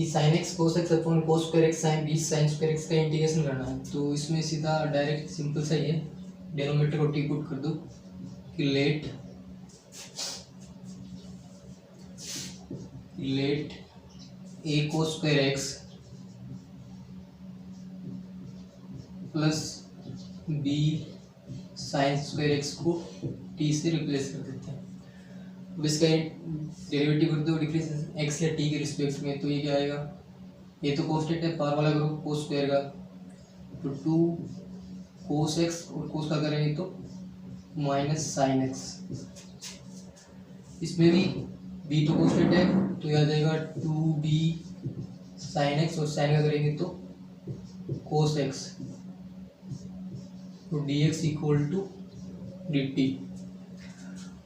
कि sine x cos x upon cos square x sine b sine square x का integration करना है। तो इसमें सीधा डायरेक्ट सिंपल सा ही है, डिनोमिनेटर को टी पुट कर दो कि let a cos square x plus b sine square x को टी से रिप्लेस कर देते हैं। अब इसका डेरिवेटिव करते हो डिफरेंस एक्स या टी के रिस्पेक्ट में, तो ये क्या आएगा, ये तो कांस्टेंट है पावर वाला ग्रुप कोस स्क्वायर का, तो 2 कोस एक्स और कोस का करेंगे तो माइनस साइन एक्स। इसमें भी बी तो कांस्टेंट है तो यह आ जाएगा 2b साइन एक्स और साइन का करेंगे तो कोस एक्स, तो dx इक्वल टू dt।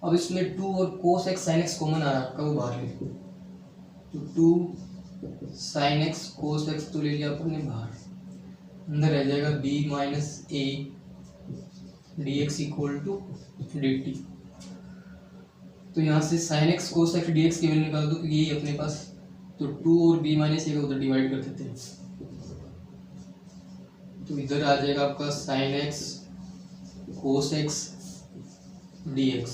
अब इसमें 2 और cos x sine x common आ रहा है आपका, वो बाहर ले, तो 2 साइन एक्स कोस एक्स तो ले लिया आपने बाहर, अंदर रह जाएगा b minus a dx equal to dt। तो यहाँ से sine x cos x dx की वैल्यू निकाल दो क्योंकि यही अपने पास, तो 2 और b माइनस ए का उधर डिवाइड कर देते हैं, तो इधर आ जाएगा आपका sign x cos x dx,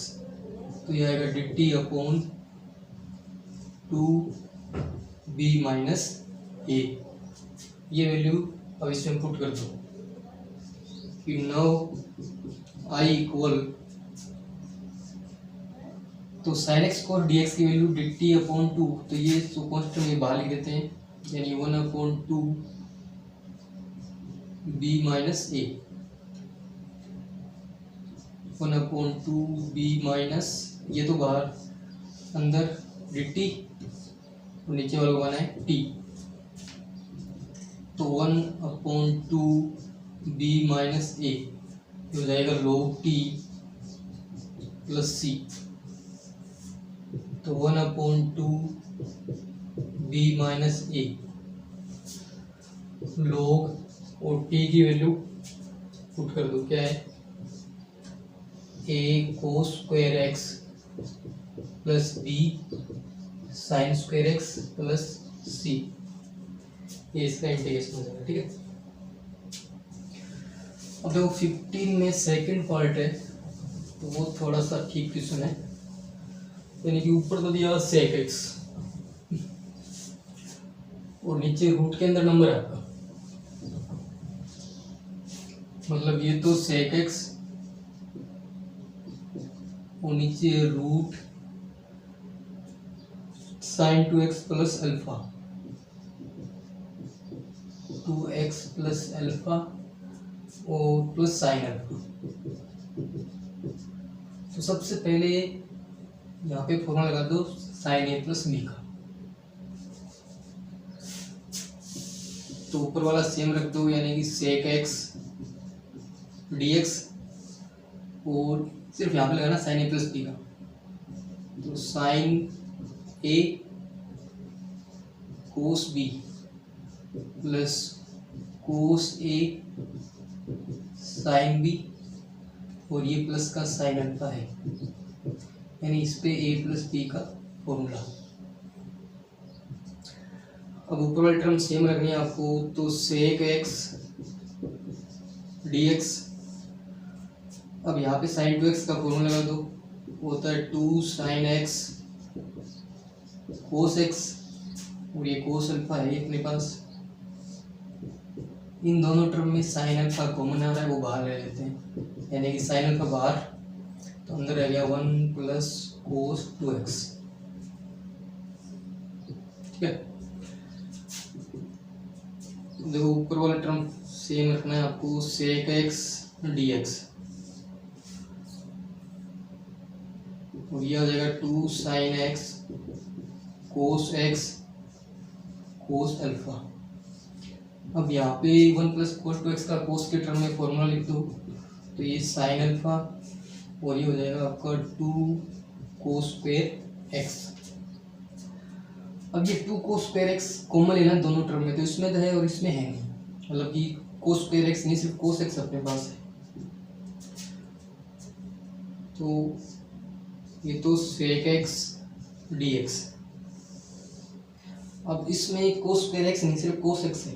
तो यह आएगा dt अपॉन 2b माइनस ए। ये वैल्यू अब इसमें पुट कर दो कि नाउ आई इक्वल, तो साइन एक्स कोस dx की वैल्यू dt अपॉन 2, तो ये तो कांस्टेंट में बाहर लिख देते हैं, यानी 1 अपॉन 2 b माइनस ए, 1 अपॉन 2 b माइनस, ये तो बाहर, अंदर dt और नीचे वाला वन है t, तो 1 अपॉन 2 b माइनस ए हो जाएगा log t प्लस c, तो 1 अपॉन 2 b माइनस ए log, और t की वैल्यू पुट कर दो, क्या है a cos square x plus b sign square x plus c, ये इसका इंटीग्रेशन हो जाएगा। ठीक है, अब देखो 15 में सेकंड पार्ट है, तो वो थोड़ा सा ठीक क्वेश्चन है, यानी कि ऊपर तो दिया सेक एक्स और नीचे रूट के अंदर नंबर है आपका, मतलब ये तो सेक एक्स और नीचे root sine 2x plus alpha, 2x plus alpha और प्लस साइन अल्फा। तो सबसे पहले यहाँ पे फॉर्मूला लगा दो साइन ए प्लस बी का, तो ऊपर वाला सेम रख दो, यानी कि सेक एक्स dx और सिर्फ यहाँ पे लगाना साइन ए प्लस बी का, तो साइन ए कोस बी प्लस कोस ए साइन बी, और ये प्लस का साइन अल्फा है, यानी इस पे ए प्लस बी का फॉर्मूला। अब ऊपर वाली टर्म सेम रखनी है आपको, तो सेक एक्स dx, अब यहाँ पे साइन 2x का फॉर्मूला लगा दो, होता है 2 साइन एक्स कोस एक्स, और ये कोस अल्फा है अपने पास, इन दोनों टर्म में साइन अल्फा कॉमन आ रहा है, वो बाहर ले लेते हैं, यानी कि साइन अल्फा बाहर, तो अंदर रह गया 1 प्लस कोस 2x। ठीक है, देखो ऊपर वाला टर्म सेम रखना है आपको, सेक एक्स dx, और ये आ जाएगा 2 sign x cos x cos alpha. अब यहाँ पे 1 प्लस कोस 2x का कोस के टर्म में फॉर्मूला लिख दो, तो ये साइन अल्फा और ये हो जाएगा आपका 2 कोस स्क्वायर एक्स। अब ये 2 कोस स्क्वायर एक्स कॉमन लेना दोनों टर्म में, तो इसमें तो है और इसमें है नहीं, मतलब कि कोस स्क्वायर एक्स नहीं, सिर्फ कोस एक्स अपने पास है, तो ये तो सेक एक्स dx। अब इसमें कोस स्क्वायर एक्स नहीं, सिर्फ कोस एक्स है,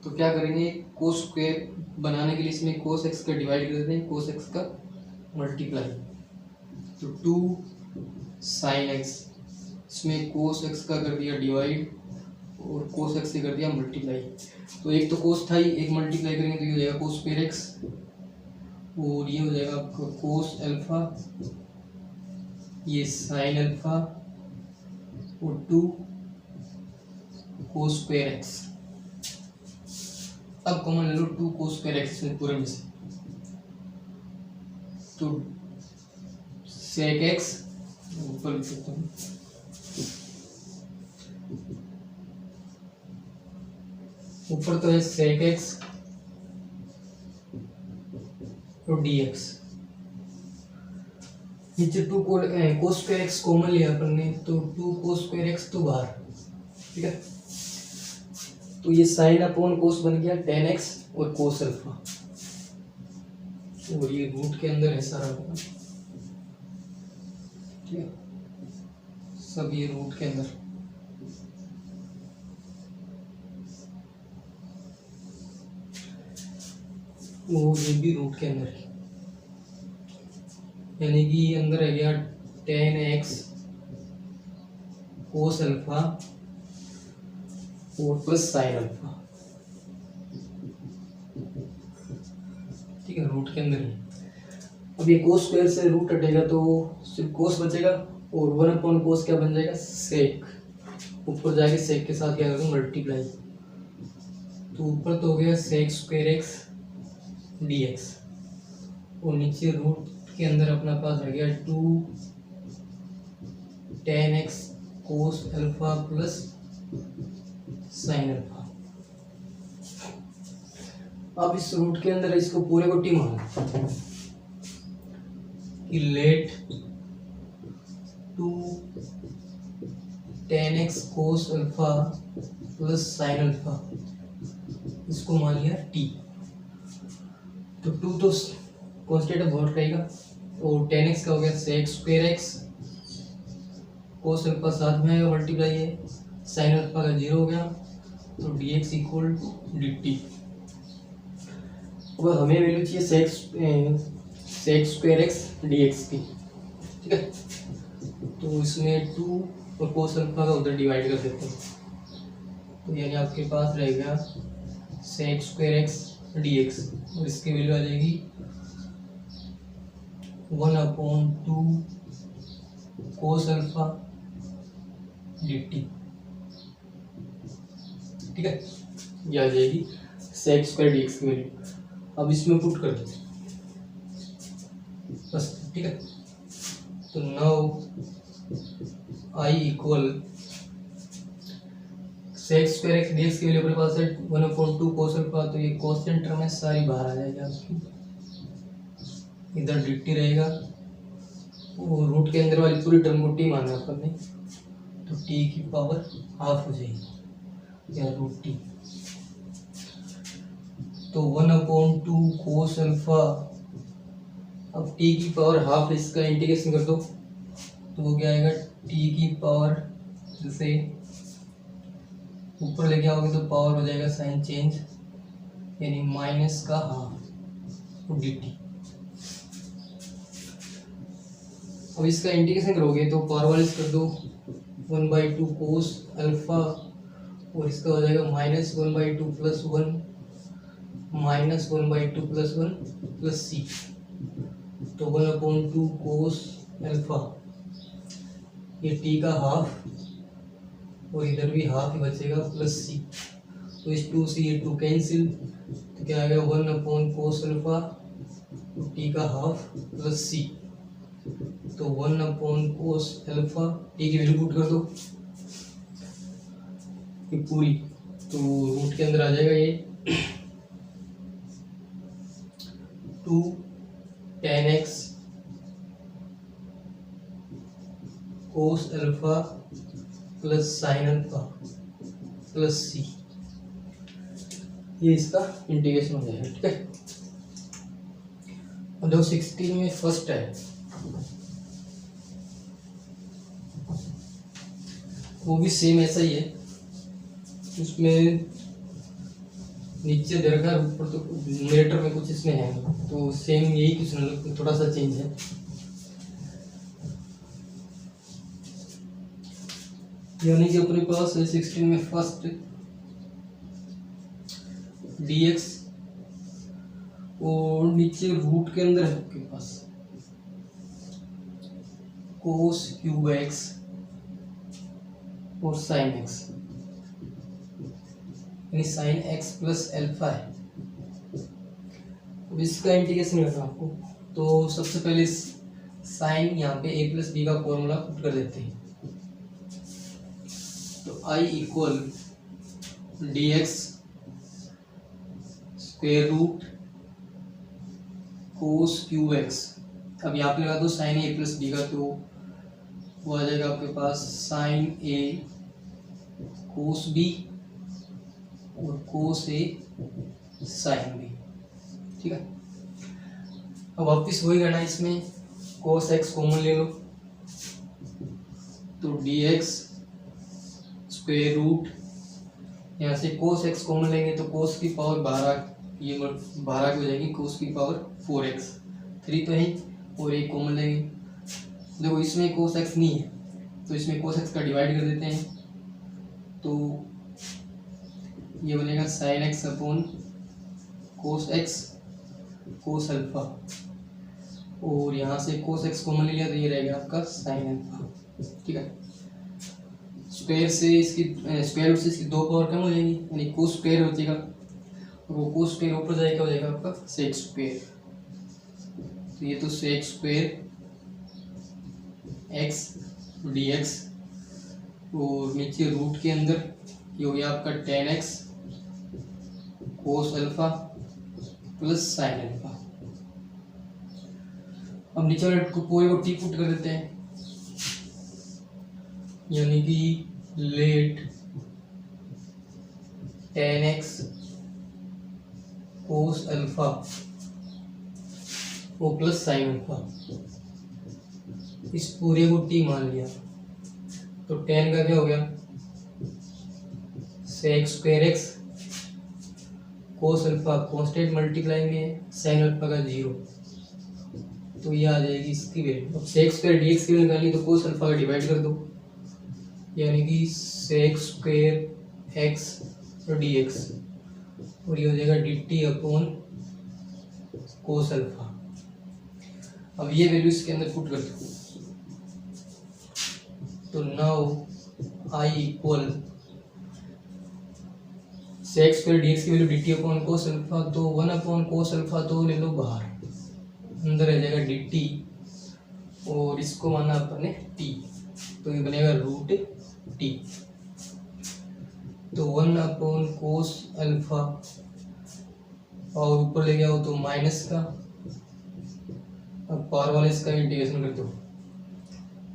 तो क्या करेंगे, कोस स्क्वायर बनाने के लिए इसमें कोस एक्स का डिवाइड कर देते हैं, कोस एक्स का मल्टीप्लाई, तो 2 साइन एक्स, इसमें कोस एक्स का कर दिया डिवाइड और कोस एक्स से कर दिया मल्टीप्लाई। तो एक तो कोस था ही, एक मल्टीप्लाई करेंगे तो ये हो जाएगा कोस स्क्वायर एक्स और ये हो जाएगा आपका कोस अल्फा, ये साइन अल्फा और 2 कोस स्क्वायर एक्स। अब कॉमन ले लो 2 कोस स्क्वायर एक्स में पूरे में से, तो सेक एक्स ऊपर लिख सकता हूँ, ऊपर तो है सेक एक्स और डी एक्स, नीचे 2 कोस स्क्वायर एक्स कॉमन लिया अपन ने, तो 2 कोस स्क्वायर एक्स तो बाहर, ठीक है, तो ये साइन अपॉन कोस बन गया tan x और कोस अल्फा, और ये रूट के अंदर है सारा, ठीक है, सब ये रूट के अंदर, और ये भी रूट के अंदर है, यानी कि अंदर है गया tan x कोस अल्फा और प्लस साइन अल्फा, ठीक है, रूट के अंदर है। अब ये कोस स्क्वायर से रूट हटेगा तो सिर्फ कोस बचेगा और 1 अपॉन कोस क्या बन जाएगा, सेक, ऊपर जाके सेक के साथ क्या करूँ, मल्टीप्लाई, तो ऊपर तो हो गया sec square x d x और नीचे रूट के अंदर अपना पास रह गया 2 tan x cos alpha plus sine alpha. अब इस रूट के अंदर इसको पूरे को टी मानो कि let 2 tan x cos alpha plus sine alpha, इसको मान लिया टी, तो 2 तो कांस्टेंट बहुत रहेगा और tan x का हो गया sec square x, cos alpha साथ में आएगा मल्टीप्लाई है, साइन अल्फा का 0 हो गया, तो dx इक्वल dt। अब हमें वैल्यू चाहिए सेक स्क्वायर एक्स dx की, ठीक है, तो इसमें 2 और कोस अल्फा का उधर डिवाइड कर देते हैं, तो यानी आपके पास रहेगा सेक स्क्वायर एक्स dx और इसकी वैल्यू आ जाएगी 1/2 कोस अल्फा dt, ठीक है, ये आ जाएगी सेक स्क्वायर dx की वैल्यू। अब इसमें पुट कर देते बस, ठीक है, तो now I equal sec square x dx की वैल्यू अपने पास है 1/2 कोस अल्फा, तो ये कांस्टेंट टर्म है सारी बाहर आ जाएगी आपकी, इधर dt रहेगा और रूट के अंदर वाली पूरी टर्म को t माना अपन ने, तो t की पावर हाफ हो जाएगी या रूट टी, तो 1/2 कोस अल्फा, अब t की पावर हाफ, इसका इंटीग्रेशन कर दो तो वो क्या आएगा, t की पावर जैसे ऊपर लेके आओगे तो पावर हो जाएगा साइन चेंज, यानी माइनस का हाफ dt। अब इसका इंटीग्रेशन करोगे तो पावर वाइज कर दो 1/2 कोस अल्फा और इसका हो जाएगा -1/2 प्लस 1 -1/2 प्लस 1 प्लस सी, तो 1/2 कोस अल्फा, ये टी का हाफ और इधर भी हाफ ही बचेगा प्लस सी, तो इस 2 से ये 2 कैंसिल, तो क्या आएगा 1 कोस अल्फा टी का हाफ प्लस सी, तो 1 कोस अल्फा, टी की वैल्यू पुट कर दो ये पूरी, तो रूट के अंदर आ जाएगा ये 2 tan x cos alpha plus sine alpha plus c, ये इसका इंटीग्रेशन हो जाएगा, ठीक है। और जो 16 में फर्स्ट है वो भी सेम ऐसा ही है, उसमें नीचे दे रखा है, ऊपर तो न्यूमरेटर में कुछ इसमें है, तो सेम यही कुछ थोड़ा सा चेंज है। यानी कि अपने पास है 16 में फर्स्ट dx और नीचे रूट के अंदर है आपके पास cos क्यूब x और sin x, यानी sin x प्लस एल्फा है। अब इसका इंटीग्रेशन करना आपको, तो सबसे पहले साइन यहाँ पे a प्लस बी का फॉर्मूला पुट कर देते हैं। तो I equal dx square root cos cube x. अब यहाँ पे लगा दो साइन ए प्लस बी का, तो वो आ जाएगा आपके पास साइन ए कोस बी और कोस ए साइन बी। ठीक है, अब वापिस वही करना है, इसमें कोस एक्स कॉमन ले लो, तो डी एक्स स्क्वायर रूट, यहाँ से कोस एक्स कॉमन लेंगे तो कोस की पावर 12, ये 12 की हो जाएगी, कोस की पावर 4x, 3 तो है और एक कॉमन लेंगे। देखो इसमें कोस एक्स नहीं है, तो इसमें कोस एक्स का डिवाइड कर देते हैं, तो ये बनेगा sine x upon cos x cos alpha, और यहाँ से कोस एक्स कॉमन ले लिया तो ये रहेगा आपका साइन अल्फा। ठीक है, स्क्वायर से इसकी स्क्वायर रूट से इसकी 2 पावर कम हो जाएंगी, यानी कोस स्क्वायर हो जाएगा, और वो कोस स्क्वायर ऊपर जाएगा, हो जाएगा आपका सेक स्क्वायर। तो ये तो sec square x d x, और नीचे रूट के अंदर ये हो गया आपका tan x cos alpha plus sine alpha. अब नीचे वाले को पूरे को टी पुट कर देते हैं, यानी कि let tan x cos alpha ओ प्लस साइन अल्फा, इस पूरे को टी मान लिया, तो टेन का क्या हो गया sec square x cos alpha constant multiply में साइन अल्फा का 0, तो ये आ जाएगी इसकी वैल्यू। अब सेक स्क्वायर डी एक्स की वैल्यू निकाली, तो कोस अल्फा का डिवाइड कर दो, यानी कि सेक स्क्वायर एक्स और डी एक्स, और ये हो जाएगा d t upon cos alpha. अब ये वैल्यू इसके अंदर पुट कर दो, तो now I equal sec square d x की value d t upon cos alpha, तो 1 अपॉन कोस अल्फा तो ले लो बाहर, अंदर रह जाएगा डी टी, और इसको माना अपन ने टी, तो ये बनेगा रूट टी। तो 1 अपॉन कोस अल्फा, और ऊपर ले गया हो तो माइनस का, अब पावर वाले इसका इंटीग्रेशन कर दो,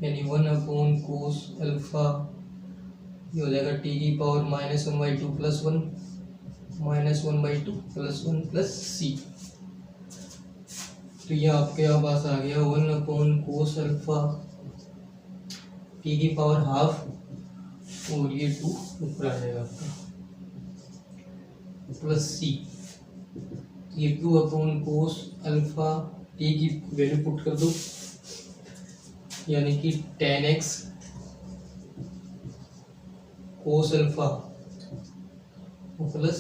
यानी 1 अपॉन कोस अल्फा, ये हो जाएगा टी की पावर -1/2 प्लस 1 -1/2 प्लस 1 प्लस सी। तो ये आपके पास आ गया 1 अपॉन कोस अल्फा टी की पावर हाफ, और ये 2 ऊपर आ जाएगा आपका प्लस सी। ये 2 अपॉन कोस अल्फा टी की वैल्यू पुट कर दो, यानी कि tan x cos alpha plus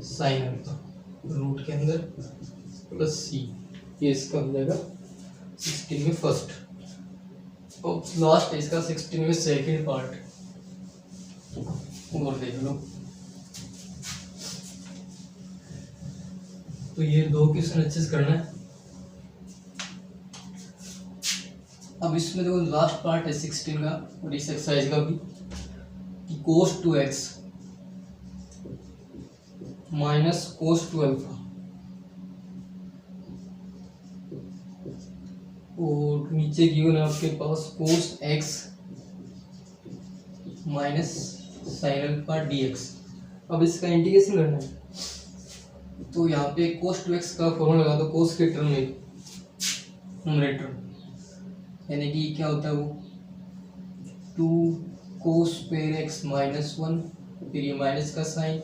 sine alpha root के अंदर प्लस सी, ये इसका हो जाएगा 16 में फर्स्ट, और लास्ट है इसका 16 में सेकेंड पार्ट, और देख लो। तो ये 2 क्वेश्चन अच्छे से करना है। अब इसमें देखो लास्ट पार्ट है 16 का और इस एक्सरसाइज का भी, कि cos 2x minus cos 2 alpha, और नीचे गिवन है आपके पास cos x minus sine alpha dx। अब इसका इंटीग्रेशन करना है, तो यहाँ पे cos 2x का फॉर्मूला लगा दो cos के टर्म में न्यूमरेटर, यानी कि क्या होता है वो 2 cos स्क्वायर x माइनस 1 फिर ये माइनस का साइन,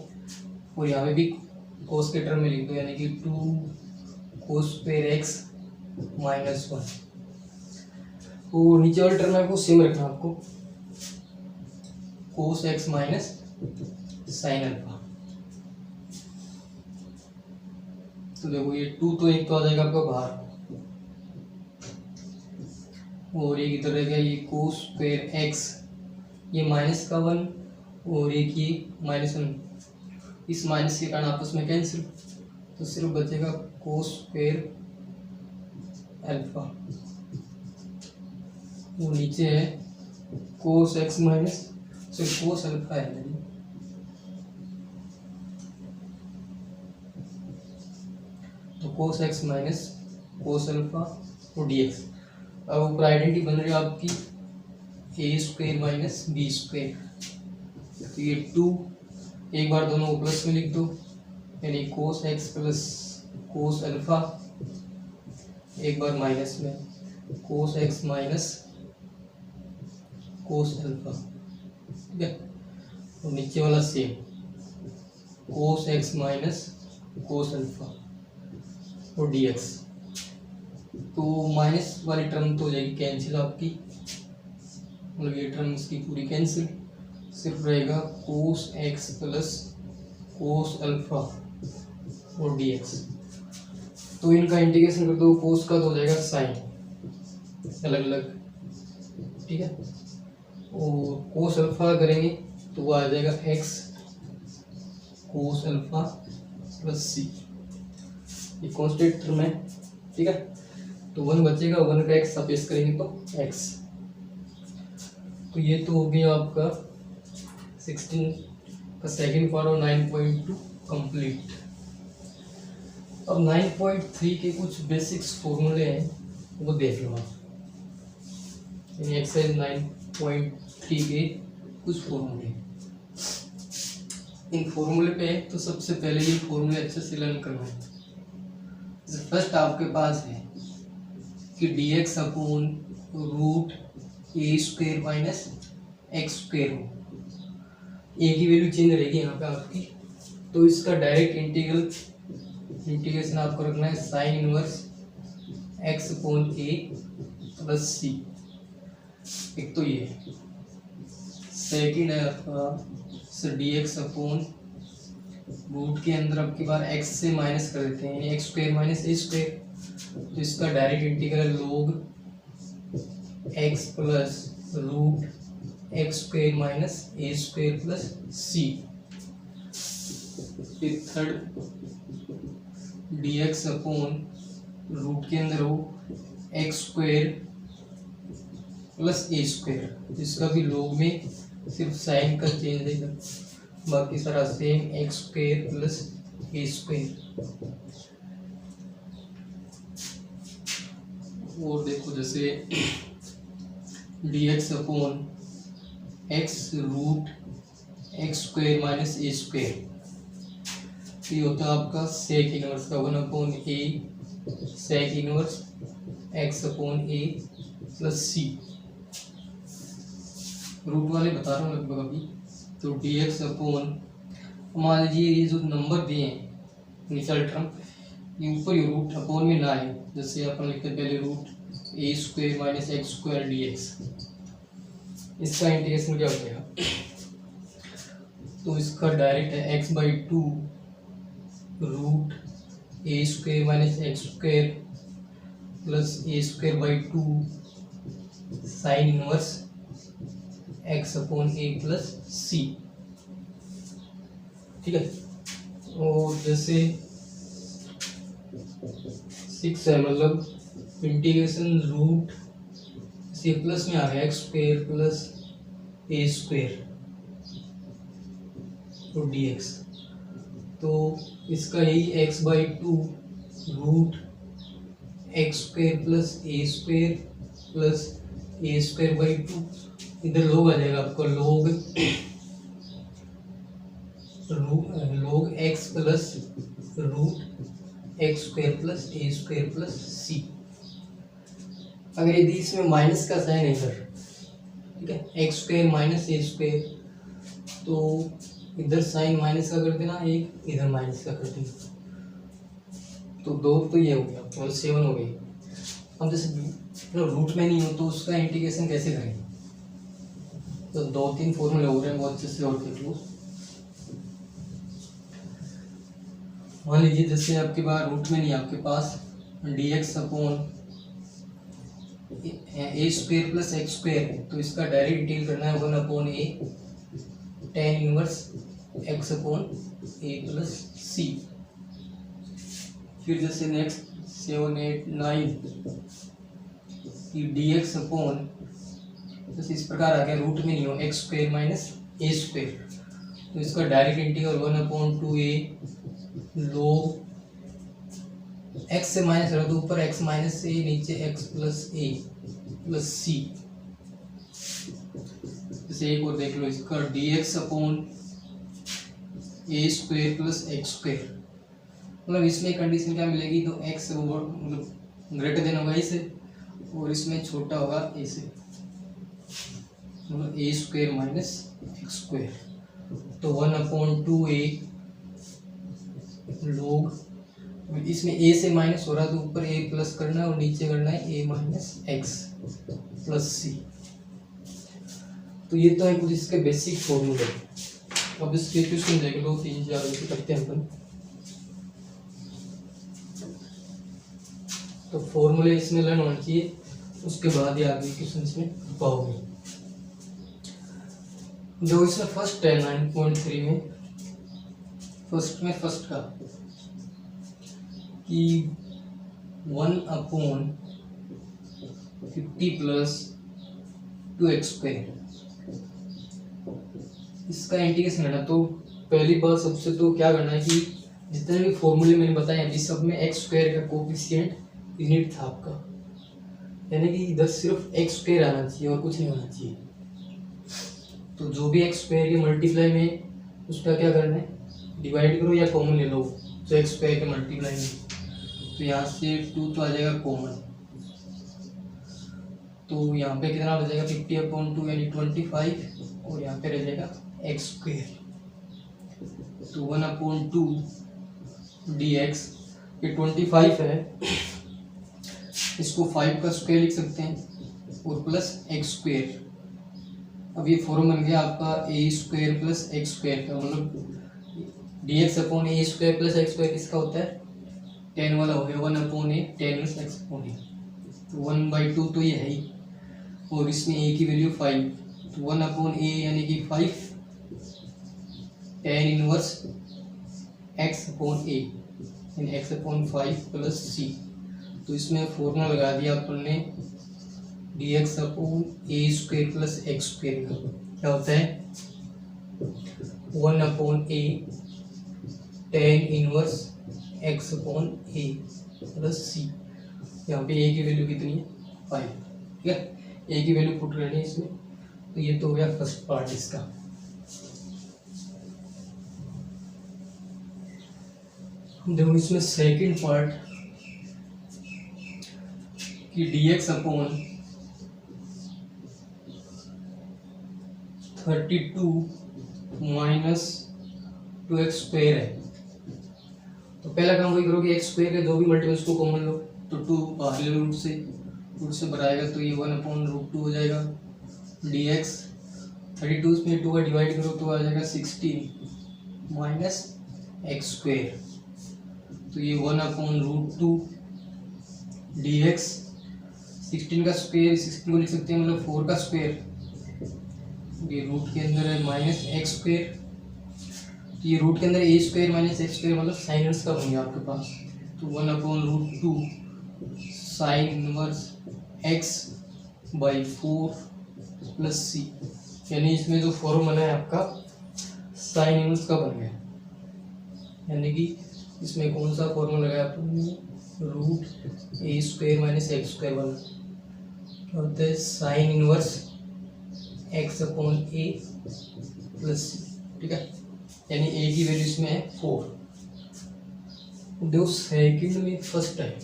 और यहाँ पे भी कोस के टर्म में लिख दो, यानी कि 2 कोस स्क्वायर एक्स माइनस 1। और नीचे वाले टर्म में आपको सेम रखना, आपको cos x minus sign alpha. तो देखो ये 2 तो एक तो आ जाएगा आपका बाहर, और एक इधर रहेगा ये कोस स्क्वायर एक्स, ये माइनस का 1 और एक ये -1, इस माइनस के कारण आपस में कैंसिल, तो सिर्फ बचेगा कोस स्क्वायर अल्फा, वो नीचे है कोस एक्स माइनस, सिर्फ कोस अल्फा है, तो cos x minus cos alpha और डी एक्स। अब ऊपर आइडेंटिटी बन रही है आपकी ए स्क्वायर माइनस बी स्क्वायर, तो ये 2 एक बार दोनों को प्लस में लिख दो, यानी cos x plus cos alpha, एक बार माइनस में cos x minus cos alpha, ठीक है। और नीचे वाला same cos x minus cos alpha और डी एक्स। तो माइनस वाली टर्म तो हो जाएगी कैंसिल आपकी, मतलब ये टर्म इसकी पूरी कैंसिल, सिर्फ रहेगा cos x plus cos alpha और डी एक्स। तो इनका इंटीग्रेशन कर दो, कोस का तो हो जाएगा साइन अलग अलग, ठीक है। और कोस अल्फा करेंगे तो वो आ जाएगा x cos alpha plus c, ये कांस्टेंट टर्म है, ठीक है। तो 1 बचेगा, 1 का एक्स सपेस करेंगे तो एक्स। तो ये तो हो गया आपका 16 का सेकेंड पार्ट और 9.2 कंप्लीट। अब 9.3 के कुछ बेसिक्स फॉर्मूले हैं, वो देख लो आप। एक्सरसाइज 9.3 के कुछ फॉर्मूले, इन फॉर्मूले पे तो सबसे पहले ये फॉर्मूले अच्छे से लर्न करना है। फर्स्ट आपके पास है कि dx upon root a square minus x square हो, ए की वैल्यू चेंज रहेगी यहाँ पे आपकी, तो इसका डायरेक्ट इंटीग्रेशन आपको रखना है sign inverse x upon a plus सी। एक तो ये सेकेंड है आपका डी एक्स अपॉन रूट के अंदर आपके बार एक्स से माइनस कर देते हैं, यानी x square minus a square, तो इसका direct integral log x plus root x square minus a square plus c. फिर third d x upon root के अंदर हो x square plus a square, जिसका भी लोग में सिर्फ साइन का चेंज देगा, बाकी सारा same x square plus a square. और देखो जैसे d x upon x root x square minus a square, ये होता है आपका सेक इनवर्स का 1 upon a sec inverse x upon a plus c. Root वाले बता रहा हूँ लगभग अभी। तो डी एक्स अपॉन, मान लीजिए ये जो नंबर दिए हैं इनिशियल टर्म, ये ऊपर ही रूट अपॉन में ना है, जैसे अपन लिखते पहले root a square minus x square d x, इसका इंटीग्रेशन क्या हो जाएगा, तो इसका डायरेक्ट है x by 2 root a square minus x square plus a square by 2 sine inverse x upon a plus c, ठीक है। और जैसे 6 है, मतलब इंटीग्रेशन रूट से प्लस में आ गया x square plus a square और डी एक्स, तो इसका यही x by 2 root x square plus a square plus a square by 2, इधर लोग आ जाएगा आपको log log x plus root x square plus a square plus c. अगर यदि इसमें माइनस का साइन है इधर, ठीक है, x square minus a square, तो इधर साइन माइनस का कर देना, एक इधर माइनस का कर देना, तो 2 तो ये हो गया, केवल 7 हो गई। अब जैसे रूट में नहीं हो तो उसका इंटीग्रेशन कैसे करेंगे, तो 2-3 फॉर्मूले हो रहे हैं, वो अच्छे से और देख लो। मान लीजिए जैसे आपके पास रूट में नहीं, आपके पास dx अपॉन ए स्क्वेयर प्लस एक्स स्क्वेयर है, तो इसका डायरेक्ट इंटीग्रेट करना है 1 upon A tan inverse x upon a plus c. फिर जैसे नेक्स्ट 7, 8, 9 कि dx अपॉन जैसे इस प्रकार आ गया, रूट में नहीं हो एक्स स्क्वेयर माइनस ए स्क्वेयर, तो इसका direct integral 1 upon 2a log x से माइनस रहा तो ऊपर एक्स माइनस ए, नीचे एक्स प्लस ए प्लस सी। जैसे एक और देख लो, इसका dx अपॉन ए स्क्वेयर प्लस एक्स स्क्वेयर, मतलब इसमें कंडीशन क्या मिलेगी, तो एक्स मतलब ग्रेटर देन होगा इसे और इसमें छोटा होगा ए से, मतलब ए स्क्वेयर माइनस एक्स स्क्वेयर, तो 1 अपॉन 2a लोग, इसमें a से माइनस हो रहा है तो ऊपर a प्लस करना है और नीचे करना है a माइनस एक्स प्लस सी। तो ये तो है कुछ इसके बेसिक फॉर्मूले। अब इसके क्वेश्चन देख लो, 3-4 करते हैं अपन। तो फॉर्मूले इसमें लर्न होना चाहिए, उसके बाद ही आगे क्वेश्चन में पाओगे। जो इसमें फर्स्ट है 9.3 में, फर्स्ट का कि 1 अपॉन 50 प्लस 2x स्क्वायर, इसका इंटीग्रेशन करना। तो पहली बात सबसे तो क्या करना है कि जितने भी फॉर्मूले मैंने बताए अभी सब में एक्स स्क्वायर का कोफिशिएंट यूनिट था आपका, यानी कि इधर सिर्फ एक्स स्क्वायर आना चाहिए और कुछ नहीं होना चाहिए। तो जो भी एक्स स्क्वायर के मल्टीप्लाई में उसका क्या करना है, डिवाइड करो या कॉमन ले लो, जो एक्स स्क्वायर के मल्टीप्लाई में, तो यहाँ से 2 तो आ जाएगा कॉमन, तो यहाँ पे कितना बचेगा 50 अपॉन 2 यानी 25, और यहाँ पे रह जाएगा एक्स स्क्वायर, तो 1 अपॉन 2 dx, ये 25 है, इसको 5 का स्क्वायर लिख सकते हैं और प्लस एक्स स्क्वायर। अब ये फॉर्म बन गया आपका ए स्क्वायर प्लस एक्स स्क्वायर का, मतलब dx अपॉन ए स्क्वायर प्लस एक्स स्क्वायर किसका होता है, 10 वाला हो गया, 1 अपॉन ए tan इनवर्स एक्स अपॉन ए, तो 1/2 तो ये है ही, और इसमें ए की वैल्यू 5, तो 1 अपॉन ए यानी कि 5 tan इनवर्स एक्स अपॉन ए यानी एक्स अपॉन 5 प्लस सी। तो इसमें फॉर्मूला लगा दिया अपन ने dx अपॉन ए स्क्वायर प्लस एक्स स्क्वायर का, क्या होता है 1 upon A tan inverse x upon a plus सी। यहाँ पे ए की वैल्यू कितनी है 5, ठीक है, ए की वैल्यू पुट करनी है इसमें। तो ये तो हो गया फर्स्ट पार्ट इसका। देखो इसमें सेकंड पार्ट कि dx upon 32 minus 2x square है। तो पहला काम वही करो कि एक्स स्क्वायर के दो भी मल्टीपल्स को कॉमन लो, तो 2 बाहर ले लो रूट से बनाएगा, तो ये 1 अपॉन √2 हो जाएगा dx। 32 में 2 का डिवाइड करो तो आ जाएगा 16 माइनस एक्स स्क्वायर, तो ये 1 अपॉन √2 dx। 16 का स्क्वायर 16 को लिख सकते हैं, मतलब 4 का स्क्वायर, ये रूट के अंदर है माइनस एक्स स्क्वायर, तो ये रूट के अंदर a square minus x square मतलब साइन इनवर्स का बन गया आपके पास, तो 1 upon √2 sine inverse x by 4 plus c, यानी इसमें जो फॉर्म बना है आपका साइन इनवर्स का बन गया, यानी कि इसमें कौन सा फॉर्मूला लगाया आपने, root a square minus x square वाला, क्या होता है sign inverse x upon a plus c, ठीक है, यानी ए की वैल्यू इसमें है 4। देखो सेकंड में फर्स्ट है,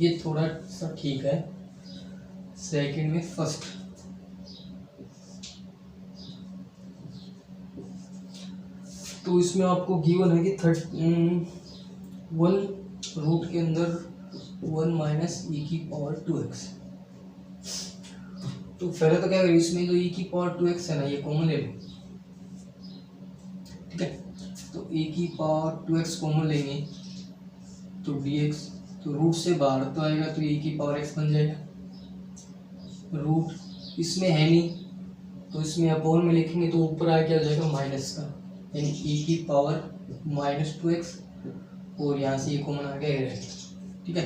ये थोड़ा सा ठीक है, सेकंड में फर्स्ट तो इसमें आपको गिवन है कि 1 रूट के अंदर 1 माइनस ई की पावर 2x। तो पहले तो क्या करें, इसमें जो ई की पावर 2x है ना ये कॉमन ले लो, ठीक है। तो e की पावर 2x कॉमन लेंगे तो dx, तो रूट से बाहर तो आएगा तो e की पावर x बन जाएगा। रूट इसमें है नहीं तो इसमें अपॉन में लिखेंगे तो ऊपर आ क्या जाएगा माइनस का, यानी e की पावर -2x और यहाँ से ये कॉमन आ गया रहेगा, ठीक है।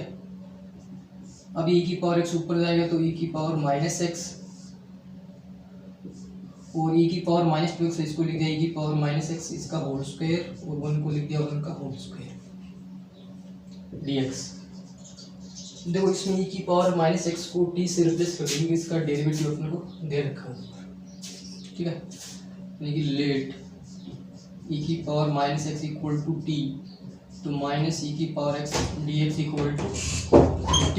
अब e की पावर x ऊपर जाएगा तो e की पावर -x और e की पावर -2x, इसको लिख दिया e की पावर -x इसका होल स्क्वायर और 1 को लिख दिया 1 का होल स्क्वायर dx। देखो इसमें e की पावर -x को t से रिप्लेस कर देंगे, इसका डेरिवेटिव अपने को दे रखा है, ठीक है। यानी कि लेट e की power -x equal to t, तो माइनस e की power x dx equal to t,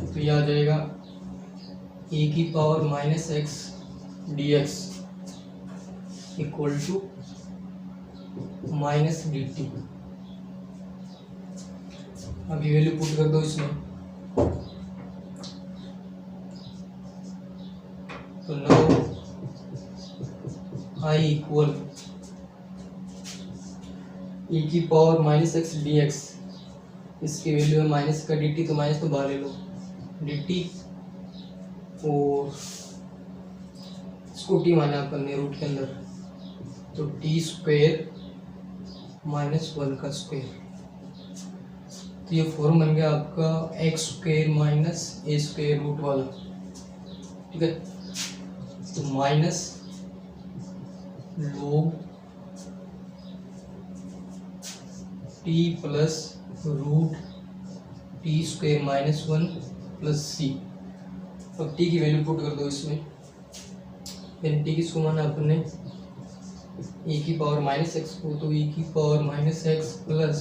तो यह आ जाएगा e की power -x dx equal to -dt। अभी वैल्यू पुट कर दो इसमें, तो नाउ i इक्वल e की पावर -x dx, इसकी वैल्यू है माइनस का dt, तो माइनस तो बाहर ले लो dt, और इसको t माना अपन ने रूट के अंदर, तो t स्क्वायर -1 का स्क्वायर, तो ये फॉर्म बन गया आपका x square minus a square root वाला, ठीक है। तो minus log t plus root t square -1 plus c। अब t की वैल्यू पुट कर दो इसमें, यानी t किसको माना अपने e की पावर -x को, तो e की पावर -x प्लस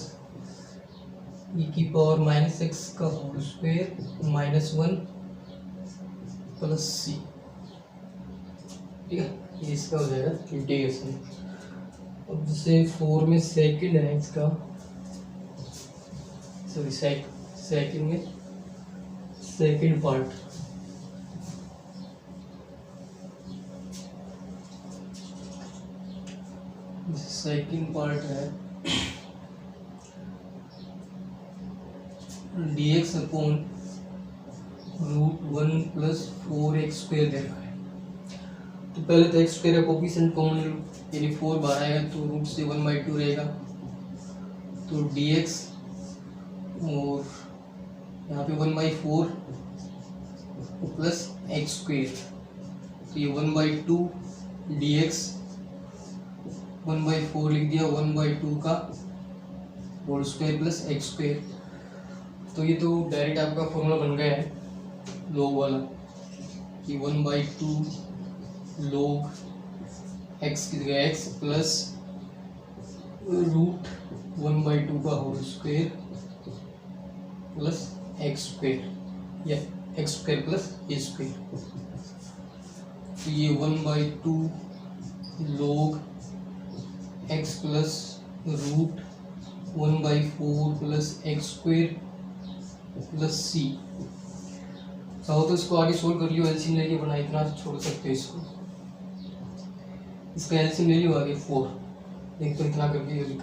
e की पावर -x का होल स्क्वायर -1 प्लस c, ठीक है। ये इसका हो जाएगा इंटीग्रेशन। अब जैसे 4 में सेकंड है इसका, सॉरी सेकंड में सेकंड पार्ट, सेकंड पार्ट है dx अपॉन √1 प्लस 4x स्क्वायर दे रहा है। तो पहले तो x स्क्वायर का कोफिशिएंट कॉमन लो, यानी 4 बाहर आएगा तो रूट से 1/2 रहेगा, तो dx और यहाँ पे 1/4 प्लस x स्क्वायर, तो ये 1/2 dx 1/4 लिख दिया, 1/2 का whole square plus x square. तो ये तो डायरेक्ट आपका फॉर्मूला बन गया है log वाला, कि 1/2 log x की जगह x प्लस रूट 1/2 का whole square plus x square, या x square plus a square. तो ये 1/2 log x plus root 1/4 plus x square plus c। चाहो तो इसको आगे सोल्व कर लियो, एलसीएम लेके बना, इतना छोड़ सकते हो इसको, इसका एलसीएम ले लियो आगे 4, एक तो इतना करके ये लिख